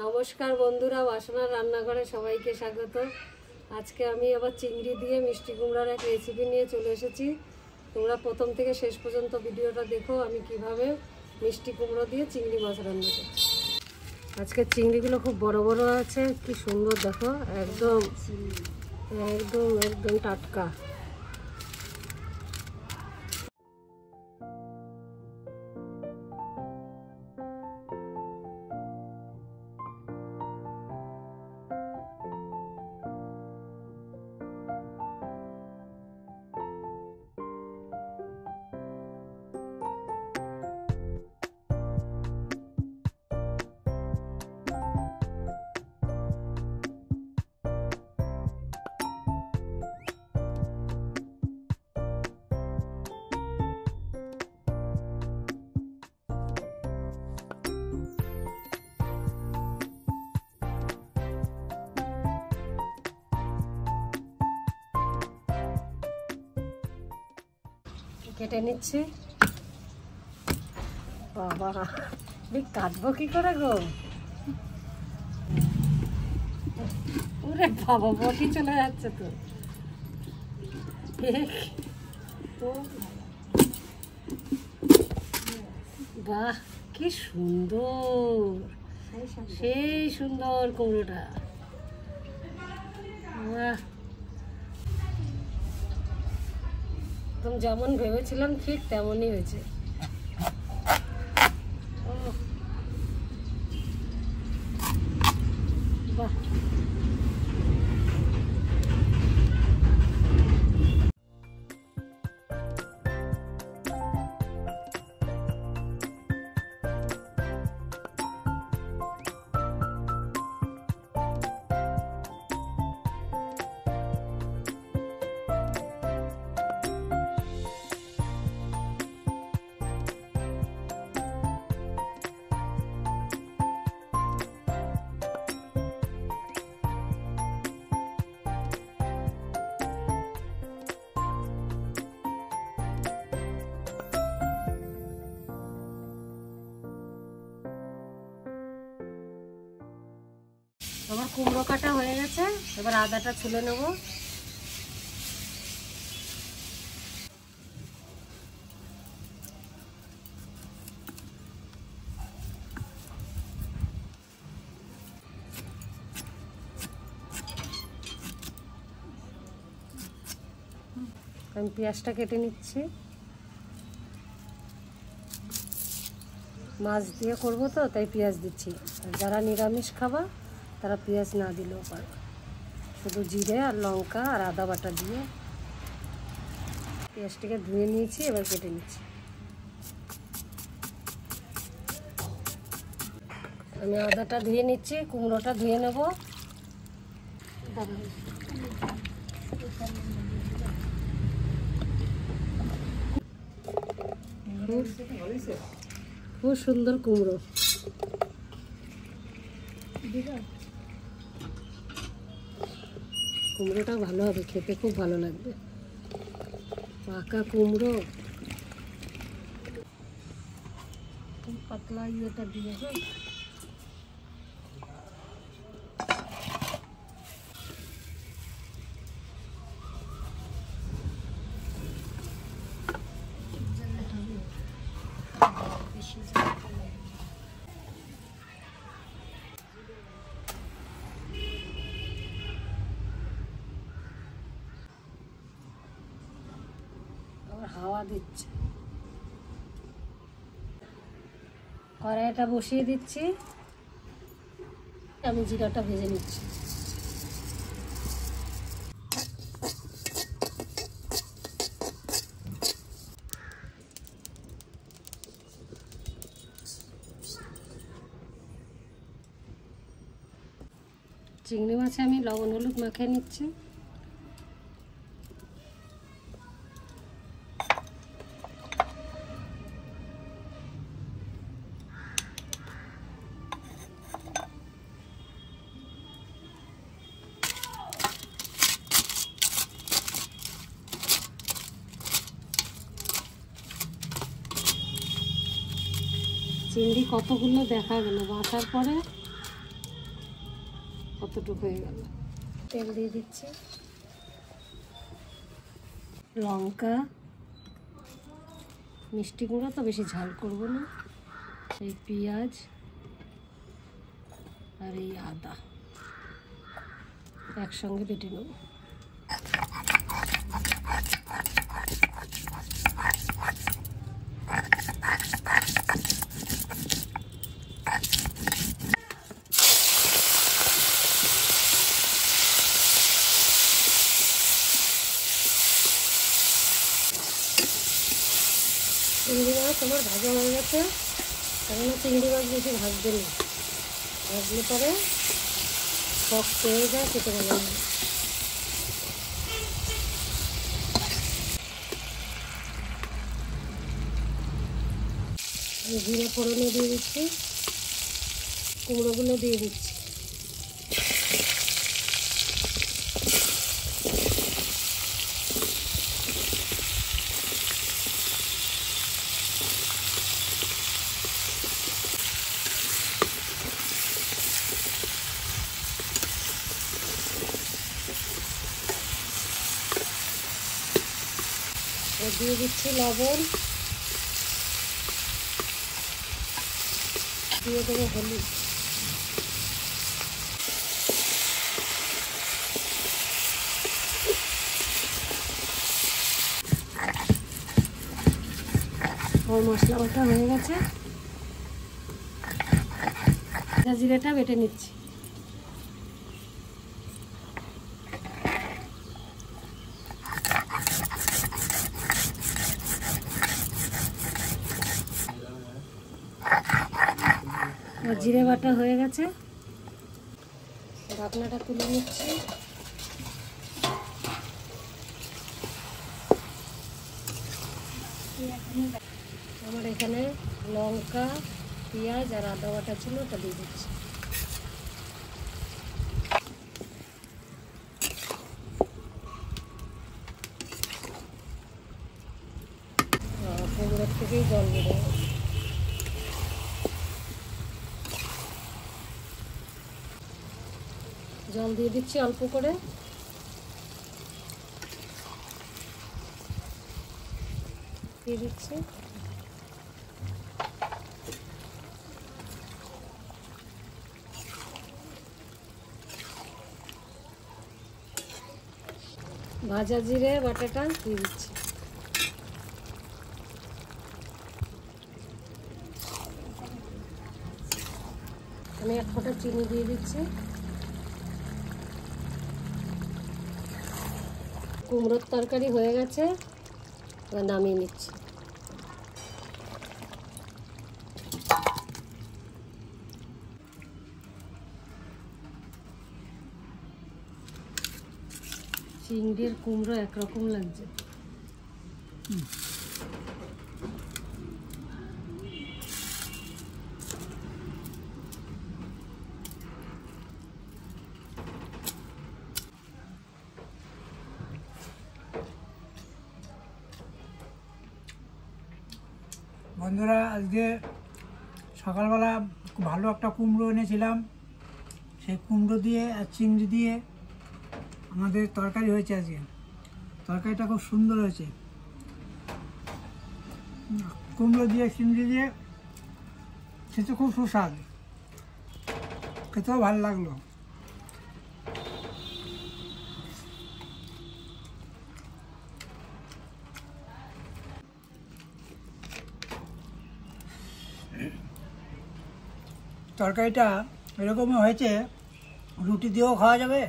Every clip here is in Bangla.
নমস্কার বন্ধুরা, বাসনার রান্নাঘরে সবাইকে স্বাগত। আজকে আমি আবার চিংড়ি দিয়ে মিষ্টি কুমড়ার এক রেসিপি নিয়ে চলে এসেছি। তোমরা প্রথম থেকে শেষ পর্যন্ত ভিডিওটা দেখো আমি কিভাবে মিষ্টি কুমড়ো দিয়ে চিংড়ি মাছ রান্না করছি। আজকে চিংড়িগুলো খুব বড় বড় আছে, কি সুন্দর দেখো, একদম একদম একদম টাটকা। কেটে নিচ্ছি। বাবা, কাটবো কি করে গো? ওরে বাবা, বটি চলে যাচ্ছে তো। বাহ, কি সুন্দর, সেই সুন্দর কুমড়োটা। বাহ, একদম যেমন ভেবেছিলাম ঠিক তেমনই হয়েছে। বাহ, আমার কুমড়ো কাটা হয়ে গেছে। এবার আদাটা ছুলে নেব। আমি পেঁয়াজটা কেটে নিচ্ছি। মাছ দিয়ে করবো তো, তাই পেঁয়াজ দিচ্ছি। যারা নিরামিষ খাবা তারা পেঁয়াজ না দিলেও পারবে, শুধু জিরে আর লঙ্কা আর আদা বাটা দিয়ে। পেঁয়াজটাকে ধুয়ে নিয়েছি, এবার কেটে নিচ্ছি। আমি আদাটা ধুয়ে নিচ্ছি, কুমড়োটা ধুয়ে নেব। খুব সুন্দর কুমড়ো। কুমড়োটা ভালো হবে, খেতে খুব ভালো লাগবে। পাকা কুমড়ো, পাতলা ইয়েটা দিয়ে হাওয়া দিচ্ছে। কড়াইটা বসিয়ে দিচ্ছি, আমি জিরাটা ভেজে নিচ্ছি। চিংড়ি মাছে আমি লবণ হলুদ মাখিয়ে নিচ্ছি। চিংড়ি কতগুলো দেখা গেল, বাছার পরে কতটুকু হয়ে গেল। তেল দিয়ে দিচ্ছি, লঙ্কা, মিষ্টি কুমড়া তো বেশি ঝাল করব না, এই পেঁয়াজ আর এই আদা একসঙ্গে বেটে নেব। চিংড়ি মাছ আমার ভাজা হয়ে গেছে, কেননা চিংড়ি মাছ বেশি ভাজবে না, ভাজলে পরে শক্ত হয়ে যায়, খেতে ভালো লাগে। জিরে ফোড়নে দিয়ে দিচ্ছি, কুমড়োগুলো দিয়ে দিচ্ছি। দিয়ে দিচ্ছি লবণ, দিয়ে দেবো হলুদ, মশলা বাটা হয়ে গেছে, জিরেটা বেটে নিচ্ছি। জিরে বাটা হয়ে গেছে, ঢাকনাটা তুলে নিচ্ছি। আমার এখানে লঙ্কা, পেঁয়াজ আর আদা বাটা ছিল, ওটা দিয়ে দিচ্ছি। কুমড়োর থেকেই জল বেরোয়। জল দিয়ে দিচ্ছি অল্প করে, দিয়ে দিচ্ছি। ভাজা জিরে বাটাটা দিয়ে দিচ্ছি। আমি এক ফোঁটা চিনি দিয়ে দিচ্ছি। কুমড়োর তরকারি হয়ে গেছে, এবার নামিয়ে নিচ্ছি। চিংড়ির কুমড়ো একরকম লাগছে। বন্ধুরা, আজকে সকালবেলা খুব ভালো একটা কুমড়ো এনেছিলাম, সেই কুমড়ো দিয়ে আর চিংড়ি দিয়ে আমাদের তরকারি হয়েছে আজকে। তরকারিটা খুব সুন্দর হয়েছে, কুমড়ো দিয়ে চিংড়ি দিয়ে খেতে খুব সুস্বাদু, খেতেও ভালো লাগলো। তরকারিটা এরকমই হয়েছে, রুটি দিয়েও খাওয়া যাবে,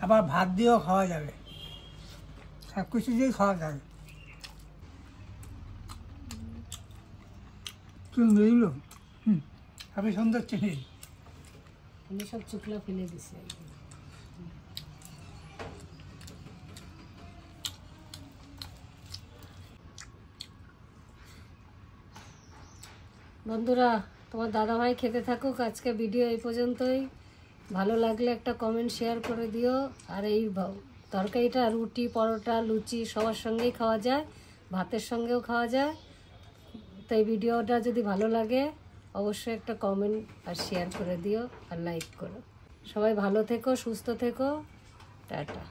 আবার ভাত দিয়েও খাওয়া যাবে, সব কিছু দিয়েই খাওয়া যাবে। চিংড়ি দিল, খুবই সুন্দর চিংড়ি। আমি সব চুকলা ফেলে দিছি। বন্ধুরা, তোমার দাদাভাই খেতে থাকুক। আজকে ভিডিও এই পর্যন্তই। ভালো লাগলে একটা কমেন্ট শেয়ার করে দিও। আর এই তরকারিটা রুটি, পরোটা, লুচি সবার সঙ্গেই খাওয়া যায়, ভাতের সঙ্গেও খাওয়া যায়। তো এই ভিডিওটা যদি ভালো লাগে অবশ্যই একটা কমেন্ট আর শেয়ার করে দিও আর লাইক করো। সবাই ভালো থেকো, সুস্থ থেকো, টাটা।